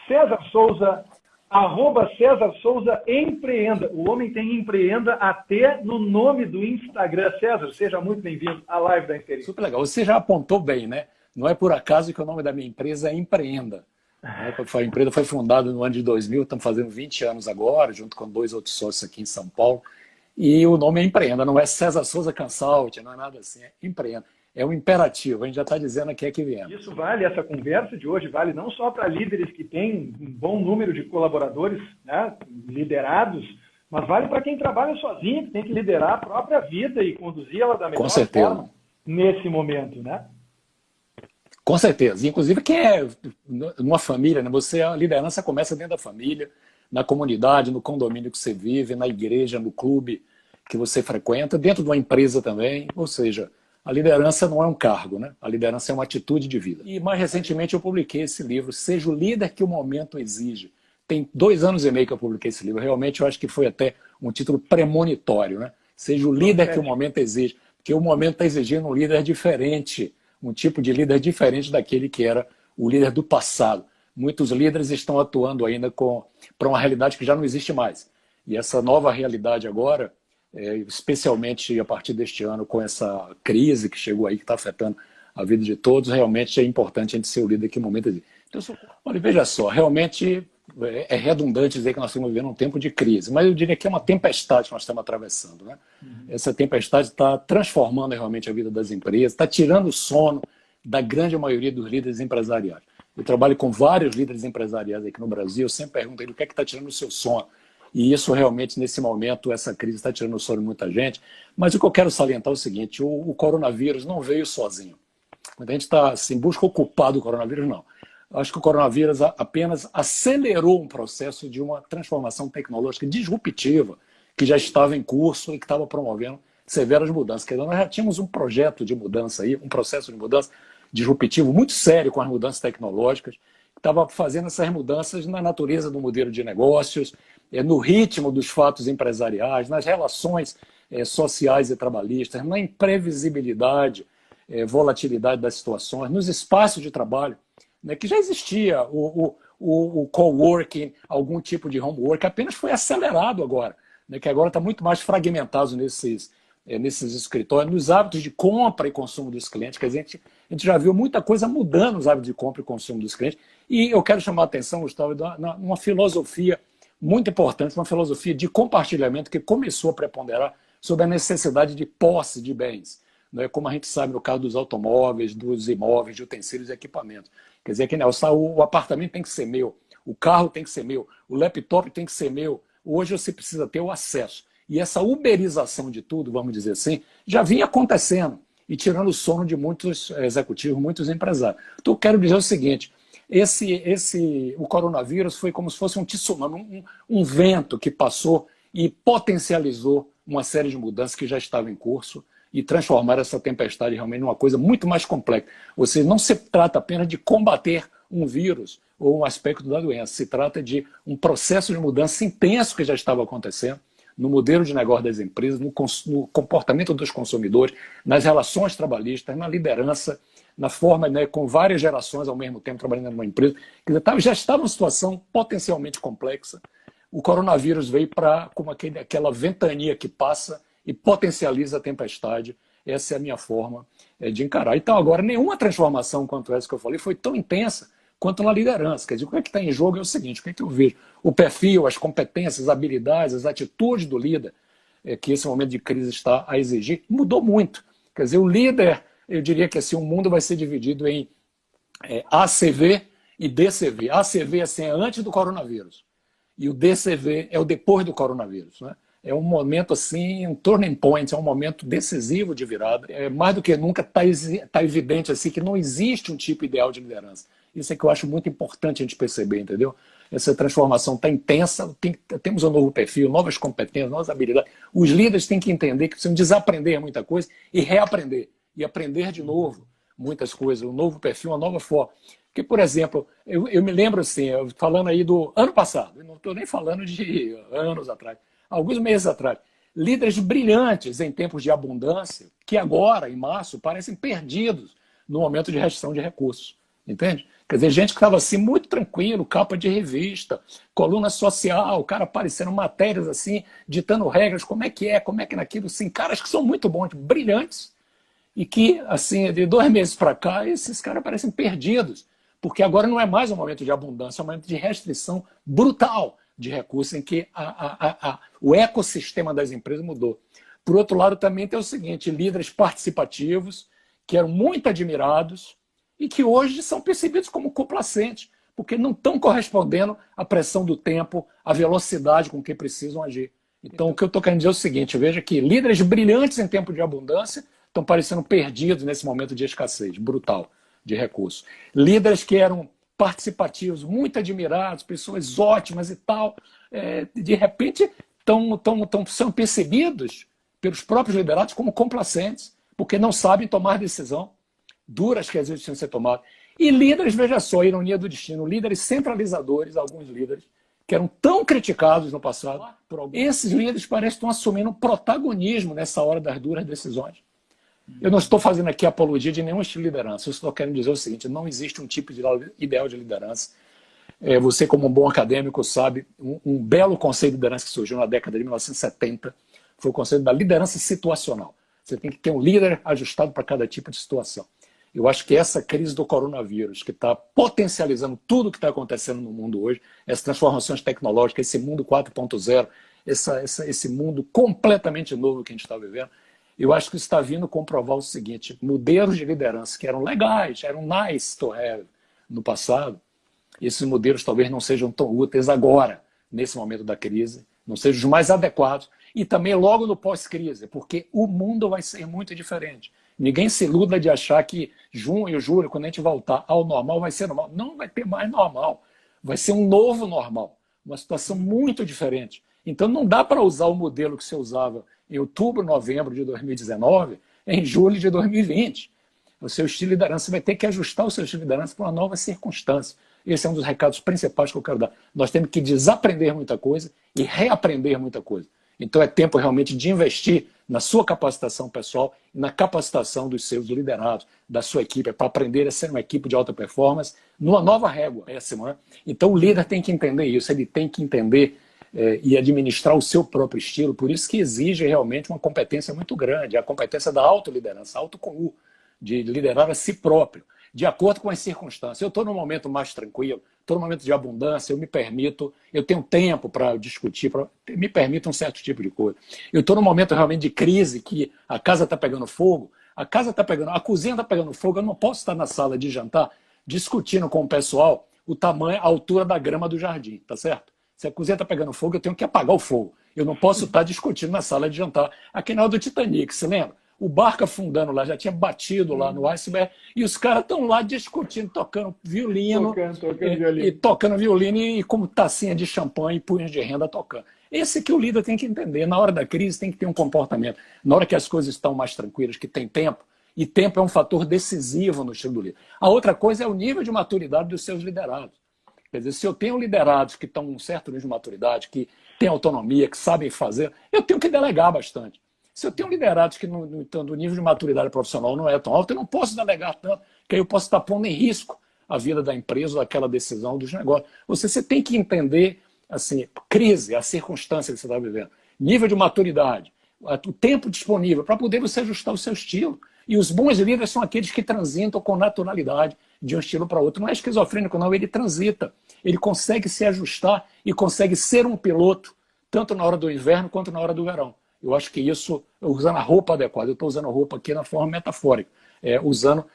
César Souza, @CésarSouza Empreenda. O homem tem Empreenda até no nome do Instagram. César, seja muito bem-vindo à live da Interi. Super legal. Você já apontou bem, né? Não é por acaso que o nome da minha empresa é Empreenda. A empresa foi fundada no ano de 2000, estamos fazendo 20 anos agora, junto com 2 outros sócios aqui em São Paulo. E o nome é Empreenda, não é César Souza Consulting, não é nada assim, é Empreenda. É um imperativo, a gente já está dizendo aqui é que viemos. Isso vale, essa conversa de hoje vale não só para líderes que têm um bom número de colaboradores, né, liderados, mas vale para quem trabalha sozinho, que tem que liderar a própria vida e conduzir ela da melhor forma nesse momento, né? Com certeza. Inclusive, quem é numa família, né, a liderança começa dentro da família, na comunidade, no condomínio que você vive, na igreja, no clube que você frequenta, dentro de uma empresa também, ou seja, a liderança não é um cargo, né? A liderança é uma atitude de vida. E mais recentemente eu publiquei esse livro, Seja o Líder que o Momento Exige. Tem 2 anos e meio que eu publiquei esse livro. Realmente eu acho que foi até um título premonitório, né? Seja o líder que o momento exige. Porque o momento está exigindo um líder diferente, um tipo de líder diferente daquele que era o líder do passado. Muitos líderes estão atuando ainda para uma realidade que já não existe mais. E essa nova realidade agora, especialmente a partir deste ano, com essa crise que chegou aí, que está afetando a vida de todos, realmente é importante a gente ser o líder que o momento existe. Então, olha, veja só, realmente é redundante dizer que nós estamos vivendo um tempo de crise, mas eu diria que é uma tempestade que nós estamos atravessando, né? Essa tempestade está transformando realmente a vida das empresas, está tirando o sono da grande maioria dos líderes empresariais. Eu trabalho com vários líderes empresariais aqui no Brasil, eu sempre pergunto a ele o que é que está tirando o seu sono. E isso realmente, nesse momento, essa crise está tirando o sono de muita gente. Mas o que eu quero salientar é o seguinte, o coronavírus não veio sozinho. Muita gente está assim, busca o culpado do coronavírus, não. Acho que o coronavírus apenas acelerou um processo de uma transformação tecnológica disruptiva que já estava em curso e que estava promovendo severas mudanças. Quer dizer, nós já tínhamos um projeto de mudança aí, um processo de mudança disruptivo muito sério com as mudanças tecnológicas, que estava fazendo essas mudanças na natureza do modelo de negócios, no ritmo dos fatos empresariais, nas relações sociais e trabalhistas, na imprevisibilidade, volatilidade das situações, nos espaços de trabalho, né, que já existia o coworking, algum tipo de homework, apenas foi acelerado agora, né, que agora está muito mais fragmentado nesses escritórios, nos hábitos de compra e consumo dos clientes, que a gente já viu muita coisa mudando nos hábitos de compra e consumo dos clientes. E eu quero chamar a atenção, Gustavo, de uma filosofia muito importante, uma filosofia de compartilhamento que começou a preponderar sobre a necessidade de posse de bens, né? Como a gente sabe no caso dos automóveis, dos imóveis, de utensílios e equipamentos. Quer dizer que o apartamento tem que ser meu, o carro tem que ser meu, o laptop tem que ser meu. Hoje você precisa ter o acesso. E essa uberização de tudo, vamos dizer assim, já vinha acontecendo e tirando o sono de muitos executivos, muitos empresários. Então eu quero dizer o seguinte, o coronavírus foi como se fosse um tsunami, um vento que passou e potencializou uma série de mudanças que já estavam em curso e transformaram essa tempestade realmente numa coisa muito mais complexa. Ou seja, não se trata apenas de combater um vírus ou um aspecto da doença, se trata de um processo de mudança intenso que já estava acontecendo no modelo de negócio das empresas, no comportamento dos consumidores, nas relações trabalhistas, na liderança, na forma, né, com várias gerações ao mesmo tempo trabalhando numa empresa, que já estava numa situação potencialmente complexa. O coronavírus veio como aquela ventania que passa e potencializa a tempestade. Essa é a minha forma de encarar. Então, agora, nenhuma transformação quanto essa que eu falei foi tão intensa quanto na liderança. Quer dizer, o que está em jogo é o seguinte, o que eu vejo? O perfil, as competências, as habilidades, as atitudes do líder, que esse momento de crise está a exigir, mudou muito. Quer dizer, o líder, eu diria que assim, o mundo vai ser dividido em ACV e DCV. ACV assim, é antes do coronavírus. E o DCV é o depois do coronavírus, né? É um momento assim, um turning point, é um momento decisivo de virada. Mais do que nunca está evidente assim, que não existe um tipo ideal de liderança. Isso é que eu acho muito importante a gente perceber, entendeu? Essa transformação está intensa, temos um novo perfil, novas competências, novas habilidades. Os líderes têm que entender que precisam desaprender muita coisa e reaprender. E aprender de novo muitas coisas, um novo perfil, uma nova forma. Porque, por exemplo, eu me lembro assim, falando aí do ano passado, não estou nem falando de anos atrás, alguns meses atrás, líderes brilhantes em tempos de abundância, que agora, em março, parecem perdidos no momento de restrição de recursos. entende? Quer dizer, gente que estava assim muito tranquilo, capa de revista, coluna social, o cara aparecendo matérias assim, ditando regras, como é que naquilo, assim, caras que são muito bons, brilhantes, e que, assim, de 2 meses para cá, esses caras parecem perdidos, porque agora não é mais um momento de abundância, é um momento de restrição brutal de recursos, em que o ecossistema das empresas mudou. Por outro lado, também tem o seguinte, líderes participativos, que eram muito admirados, e que hoje são percebidos como complacentes, porque não estão correspondendo à pressão do tempo, à velocidade com que precisam agir. Então, o que eu estou querendo dizer é o seguinte, veja que líderes brilhantes em tempo de abundância estão parecendo perdidos nesse momento de escassez brutal de recursos. Líderes que eram participativos, muito admirados, pessoas ótimas e tal, de repente são percebidos pelos próprios liderados como complacentes, porque não sabem tomar decisão duras que às vezes tinham que ser tomadas. E líderes, veja só, a ironia do destino, líderes centralizadores, alguns líderes, que eram tão criticados no passado, esses líderes parecem que estão assumindo um protagonismo nessa hora das duras decisões. Eu não estou fazendo aqui apologia de nenhum estilo de liderança, eu estou querendo dizer o seguinte, não existe um tipo de ideal de liderança. Você, como um bom acadêmico, sabe, um belo conceito de liderança que surgiu na década de 1970 foi o conceito da liderança situacional. Você tem que ter um líder ajustado para cada tipo de situação. Eu acho que essa crise do coronavírus, que está potencializando tudo o que está acontecendo no mundo hoje, essas transformações tecnológicas, esse mundo 4.0, esse mundo completamente novo que a gente está vivendo, eu acho que isso está vindo comprovar o seguinte, modelos de liderança que eram legais, eram nice to have no passado, esses modelos talvez não sejam tão úteis agora, nesse momento da crise, não sejam os mais adequados, e também logo no pós-crise, porque o mundo vai ser muito diferente. Ninguém se iluda de achar que junho, julho, quando a gente voltar ao normal, vai ser normal. Não vai ter mais normal. Vai ser um novo normal. Uma situação muito diferente. Então não dá para usar o modelo que você usava em outubro, novembro de 2019, em julho de 2020. O seu estilo de liderança vai ter que ajustar o seu estilo de liderança para uma nova circunstância. Esse é um dos recados principais que eu quero dar. Nós temos que desaprender muita coisa e reaprender muita coisa. Então é tempo realmente de investir na sua capacitação pessoal e na capacitação dos seus liderados, da sua equipe, para aprender a ser uma equipe de alta performance numa nova régua. Né? Então o líder tem que entender isso, ele tem que entender e administrar o seu próprio estilo, por isso que exige realmente uma competência muito grande, a competência da autoliderança, autocomum, de liderar a si próprio, de acordo com as circunstâncias. Eu estou num momento mais tranquilo, estou num momento de abundância, eu me permito, eu tenho tempo para discutir, me permito um certo tipo de coisa. Eu estou num momento realmente de crise, que a casa está pegando fogo, a cozinha está pegando fogo, eu não posso estar na sala de jantar discutindo com o pessoal o tamanho, a altura da grama do jardim, tá certo? Se a cozinha está pegando fogo, eu tenho que apagar o fogo. Eu não posso estar discutindo na sala de jantar. Aqui na hora do Titanic, você lembra? O barco afundando lá, já tinha batido lá no iceberg, e os caras estão lá discutindo, tocando violino, tocando violino e como tacinha de champanhe e punhos de renda tocando. Esse que o líder tem que entender. Na hora da crise tem que ter um comportamento. Na hora que as coisas estão mais tranquilas, que tem tempo, e tempo é um fator decisivo no estilo do líder. A outra coisa é o nível de maturidade dos seus liderados. Quer dizer, se eu tenho liderados que estão em um certo nível de maturidade, que têm autonomia, que sabem fazer, eu tenho que delegar bastante. Se eu tenho liderados que no nível de maturidade profissional não é tão alto, eu não posso delegar tanto, que aí eu posso estar pondo em risco a vida da empresa, aquela decisão dos negócios. Você tem que entender, assim, crise, a circunstância que você está vivendo, nível de maturidade, o tempo disponível para poder você ajustar o seu estilo. E os bons líderes são aqueles que transitam com naturalidade de um estilo para outro. Não é esquizofrênico, não, ele transita. Ele consegue se ajustar e consegue ser um piloto, tanto na hora do inverno quanto na hora do verão. Eu acho que isso, usando a roupa adequada, eu estou usando a roupa aqui na forma metafórica, usando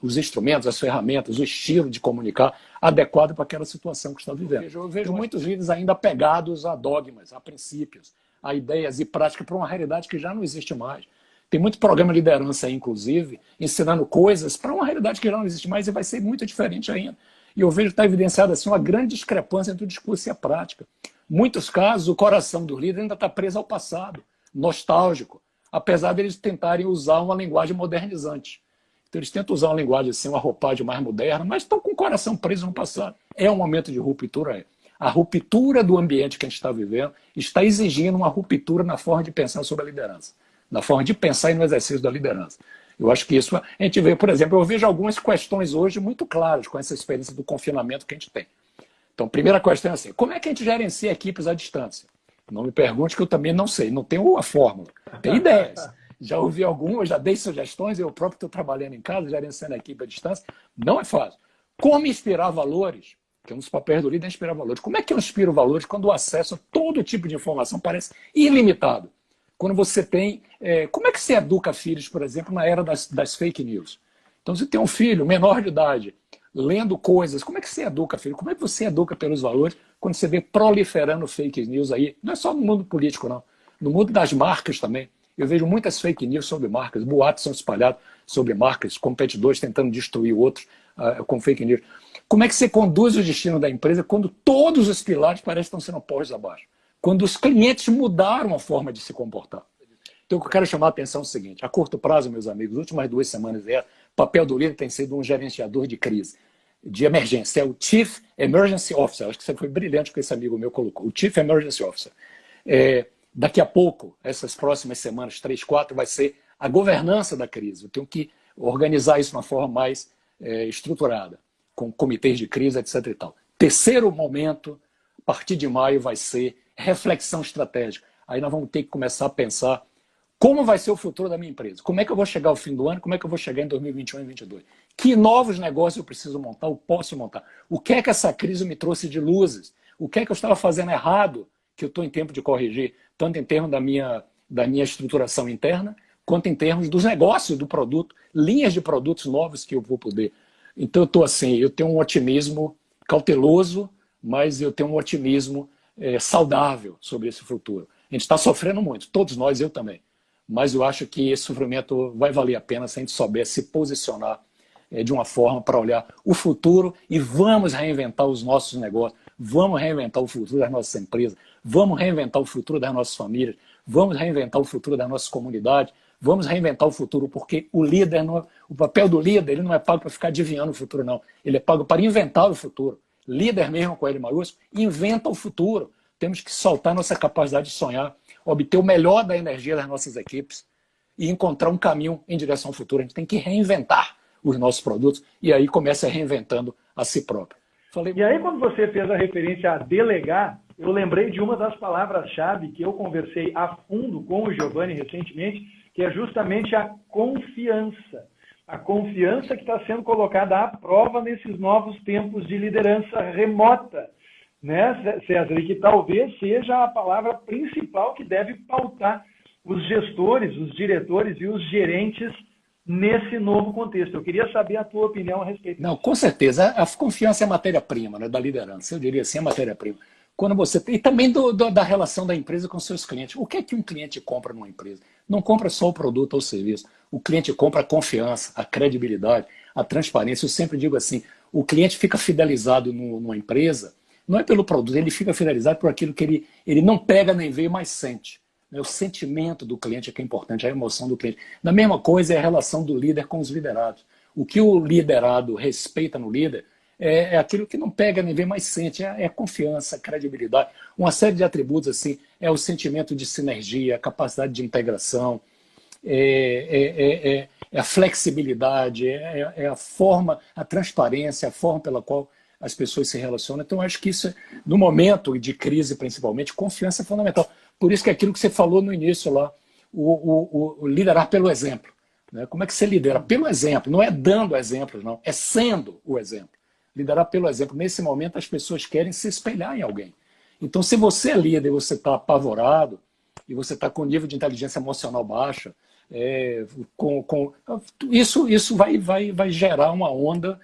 os instrumentos, as ferramentas, o estilo de comunicar adequado para aquela situação que está vivendo. Eu vejo muitos líderes ainda apegados a dogmas, a princípios, a ideias e práticas para uma realidade que já não existe mais. Tem muito programa de liderança aí, inclusive, ensinando coisas para uma realidade que já não existe mais e vai ser muito diferente ainda. E eu vejo que está evidenciada assim, uma grande discrepância entre o discurso e a prática. Em muitos casos, o coração do líder ainda está preso ao passado, nostálgico, apesar de eles tentarem usar uma linguagem modernizante. Então eles tentam usar uma linguagem assim, uma roupagem mais moderna, mas estão com o coração preso no passado. É um momento de ruptura. A ruptura do ambiente que a gente está vivendo está exigindo uma ruptura na forma de pensar sobre a liderança, na forma de pensar e no exercício da liderança. Eu acho que isso, a gente vê, por exemplo, eu vejo algumas questões hoje muito claras com essa experiência do confinamento que a gente tem. Então, primeira questão é assim, como é que a gente gerencia equipes à distância? Não me pergunte que eu também não sei, não tenho a fórmula. Tem ideias. Já ouvi algumas, já dei sugestões, eu próprio estou trabalhando em casa, gerenciando a equipe à distância. Não é fácil. Como inspirar valores? Que um dos papéis do líder é inspirar valores. Como é que eu inspiro valores quando o acesso a todo tipo de informação parece ilimitado? Quando você tem... como é que você educa filhos, por exemplo, na era das fake news? Então, você tem um filho menor de idade, lendo coisas, como é que você educa, filho? Como é que você educa pelos valores quando você vê proliferando fake news aí? Não é só no mundo político, não. No mundo das marcas também. Eu vejo muitas fake news sobre marcas, boatos são espalhados sobre marcas, competidores tentando destruir outros com fake news. Como é que você conduz o destino da empresa quando todos os pilares parecem que estão sendo postos abaixo? Quando os clientes mudaram a forma de se comportar. Então, o que eu quero chamar a atenção é o seguinte, a curto prazo, meus amigos, as últimas 2 semanas, o papel do líder tem sido um gerenciador de crise, de emergência. É o Chief Emergency Officer. Acho que você foi brilhante que esse amigo meu colocou. O Chief Emergency Officer. Daqui a pouco, essas próximas semanas, 3, 4, vai ser a governança da crise. Eu tenho que organizar isso de uma forma mais estruturada, com comitês de crise, etc. e tal. Terceiro momento, a partir de maio, vai ser reflexão estratégica. Aí nós vamos ter que começar a pensar como vai ser o futuro da minha empresa? Como é que eu vou chegar ao fim do ano? Como é que eu vou chegar em 2021 e 2022? Que novos negócios eu preciso montar? Eu posso montar? O que é que essa crise me trouxe de luzes? O que é que eu estava fazendo errado que eu estou em tempo de corrigir? Tanto em termos da minha estruturação interna, quanto em termos dos negócios do produto, linhas de produtos novos que eu vou poder. Então eu estou assim, eu tenho um otimismo cauteloso, mas eu tenho um otimismo saudável sobre esse futuro. A gente está sofrendo muito, todos nós, eu também. Mas eu acho que esse sofrimento vai valer a pena se a gente souber se posicionar de uma forma para olhar o futuro e vamos reinventar os nossos negócios, vamos reinventar o futuro das nossas empresas, vamos reinventar o futuro das nossas famílias, vamos reinventar o futuro das nossas comunidades, vamos reinventar o futuro, porque o líder, o papel do líder, ele não é pago para ficar adivinhando o futuro, não. Ele é pago para inventar o futuro. Líder mesmo, com L maiúsculo, inventa o futuro. Temos que soltar nossa capacidade de sonhar, obter o melhor da energia das nossas equipes e encontrar um caminho em direção ao futuro. A gente tem que reinventar os nossos produtos e aí começa reinventando a si próprio. E aí, quando você fez a referência a delegar, eu lembrei de uma das palavras-chave que eu conversei a fundo com o Giovanni recentemente, que é justamente a confiança. A confiança que está sendo colocada à prova nesses novos tempos de liderança remota, né, César? E que talvez seja a palavra principal que deve pautar os gestores, os diretores e os gerentes nesse novo contexto. Eu queria saber a tua opinião a respeito disso. Não, com certeza. A confiança é a matéria-prima, né, da liderança. Eu diria assim, a matéria-prima. Quando você tem, e também da relação da empresa com seus clientes. O que é que um cliente compra numa empresa? Não compra só o produto ou o serviço. O cliente compra a confiança, a credibilidade, a transparência. Eu sempre digo assim, o cliente fica fidelizado numa empresa, não é pelo produto, ele fica fidelizado por aquilo que ele não pega nem vê, mas sente. O sentimento do cliente é que é importante, a emoção do cliente. Da mesma coisa é a relação do líder com os liderados. O que o liderado respeita no líder é aquilo que não pega nem vê, mas sente. É a confiança, a credibilidade. Uma série de atributos assim, é o sentimento de sinergia, a capacidade de integração, é a flexibilidade, é a forma, a transparência, a forma pela qual as pessoas se relacionam. Então, acho que isso, no momento de crise principalmente, confiança é fundamental. Por isso que é aquilo que você falou no início lá, o liderar pelo exemplo. Né? Como é que você lidera? Pelo exemplo, não é dando exemplos, não, é sendo o exemplo. Liderar pelo exemplo. Nesse momento, as pessoas querem se espelhar em alguém. Então, se você é líder e você está apavorado, e você está com nível de inteligência emocional baixa, isso vai gerar uma onda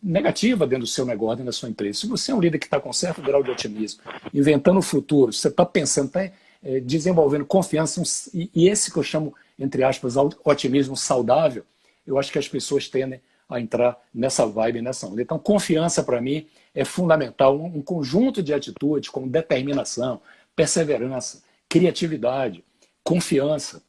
negativa dentro do seu negócio, dentro da sua empresa. Se você é um líder que está com certo grau de otimismo, inventando o futuro, você está pensando, está desenvolvendo confiança, e esse que eu chamo, entre aspas, otimismo saudável, eu acho que as pessoas tendem a entrar nessa vibe, nessa onda. Então, confiança, para mim, é fundamental. Um conjunto de atitudes como determinação, perseverança, criatividade, confiança,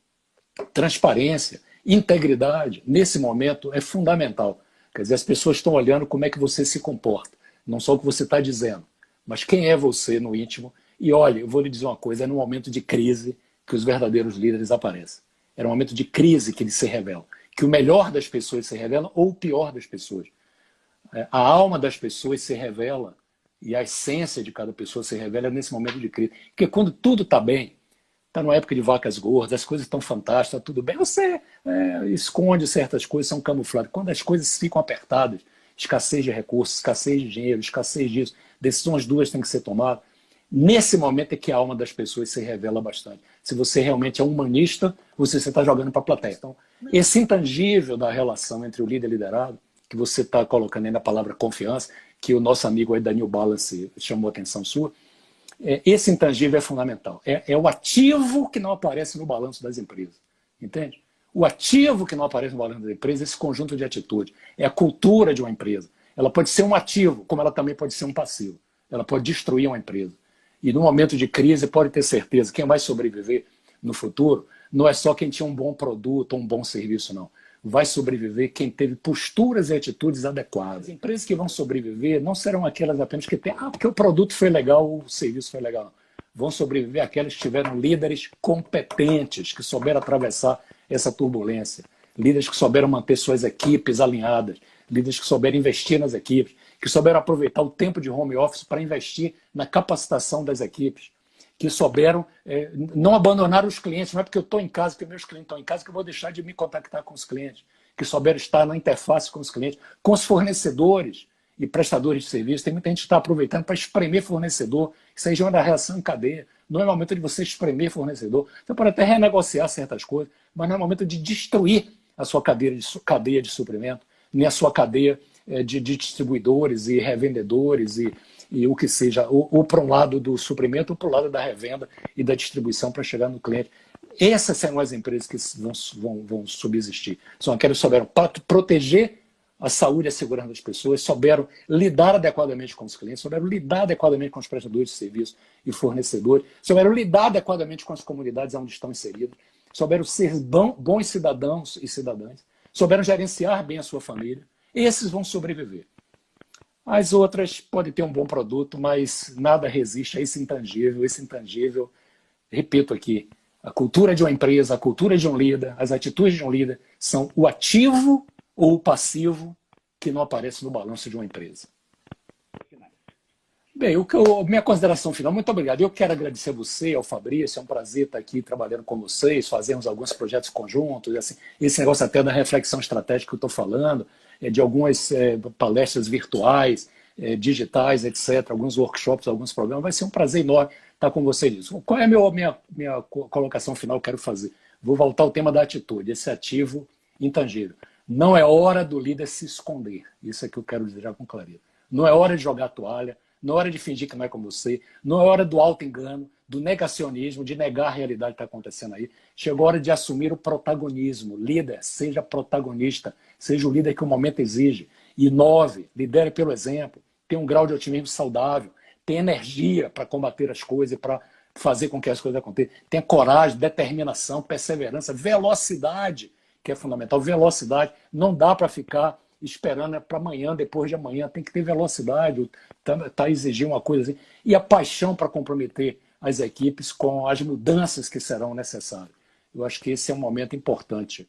transparência, integridade, nesse momento, é fundamental. Quer dizer, as pessoas estão olhando como é que você se comporta, não só o que você está dizendo, mas quem é você no íntimo. E olha, eu vou lhe dizer uma coisa, é no momento de crise que os verdadeiros líderes aparecem. É no momento de crise que eles se revelam. que o melhor das pessoas se revela ou o pior das pessoas. A alma das pessoas se revela e a essência de cada pessoa se revela nesse momento de crise. Porque quando tudo está bem, está numa época de vacas gordas, as coisas estão fantásticas, está tudo bem, você esconde certas coisas, são camufladas. Quando as coisas ficam apertadas, escassez de recursos, escassez de dinheiro, escassez disso, decisões duras têm que ser tomadas, nesse momento é que a alma das pessoas se revela bastante. Se você realmente é humanista, você está jogando para a plateia. Então, esse intangível da relação entre o líder e o liderado, que você está colocando aí na palavra confiança, que o nosso amigo aí, Daniel Balance, chamou a atenção sua, esse intangível é fundamental. É o ativo que não aparece no balanço das empresas. Entende? O ativo que não aparece no balanço das empresas é esse conjunto de atitudes. É a cultura de uma empresa. Ela pode ser um ativo, como ela também pode ser um passivo. Ela pode destruir uma empresa. E no momento de crise, pode ter certeza, quem vai sobreviver no futuro não é só quem tinha um bom produto ou um bom serviço, não. Vai sobreviver quem teve posturas e atitudes adequadas. As empresas que vão sobreviver não serão aquelas apenas que têm, porque o produto foi legal, o serviço foi legal. Vão sobreviver aquelas que tiveram líderes competentes, que souberam atravessar essa turbulência. Líderes que souberam manter suas equipes alinhadas. Líderes que souberam investir nas equipes. Que souberam aproveitar o tempo de home office para investir na capacitação das equipes. Que souberam não abandonar os clientes. Não é porque eu estou em casa, porque meus clientes estão em casa, que eu vou deixar de me contactar com os clientes. Que souberam estar na interface com os clientes, com os fornecedores e prestadores de serviço. Tem muita gente que está aproveitando para espremer fornecedor. Isso aí já é uma reação em cadeia. Não é o momento de você espremer fornecedor. Você pode até renegociar certas coisas, mas não é o momento de destruir a sua cadeia de suprimento, nem a sua cadeia de distribuidores e revendedores e o que seja, ou para um lado do suprimento ou para o lado da revenda e da distribuição para chegar no cliente. Essas são as empresas que vão subsistir. São aquelas que souberam proteger a saúde e a segurança das pessoas, souberam lidar adequadamente com os clientes, souberam lidar adequadamente com os prestadores de serviço e fornecedores, souberam lidar adequadamente com as comunidades onde estão inseridos, souberam ser bons cidadãos e cidadãs, souberam gerenciar bem a sua família. Esses vão sobreviver. As outras podem ter um bom produto, mas nada resiste a esse intangível. Esse intangível, repito aqui, a cultura de uma empresa, a cultura de um líder, as atitudes de um líder são o ativo ou o passivo que não aparece no balanço de uma empresa. Bem, minha consideração final, muito obrigado. Eu quero agradecer a você, ao Fabrício, é um prazer estar aqui trabalhando com vocês, fazermos alguns projetos conjuntos, assim, esse negócio até da reflexão estratégica que eu estou falando, de algumas palestras virtuais, digitais, etc., alguns workshops, alguns programas, vai ser um prazer enorme estar com vocês nisso. Qual é a minha colocação final que eu quero fazer? Vou voltar ao tema da atitude, esse ativo intangível. Não é hora do líder se esconder, isso é que eu quero dizer já com clareza. Não é hora de jogar a toalha, não é hora de fingir que não é com você, não é hora do auto-engano, do negacionismo, de negar a realidade que está acontecendo aí. Chegou a hora de assumir o protagonismo. Líder, seja protagonista, seja o líder que o momento exige. Inove, lidere pelo exemplo, tenha um grau de otimismo saudável, tenha energia para combater as coisas e para fazer com que as coisas aconteçam. Tenha coragem, determinação, perseverança, velocidade, que é fundamental. Velocidade, não dá para ficar esperando para amanhã, depois de amanhã, tem que ter velocidade, tá exigindo uma coisa assim. E a paixão para comprometer as equipes com as mudanças que serão necessárias. Eu acho que esse é um momento importante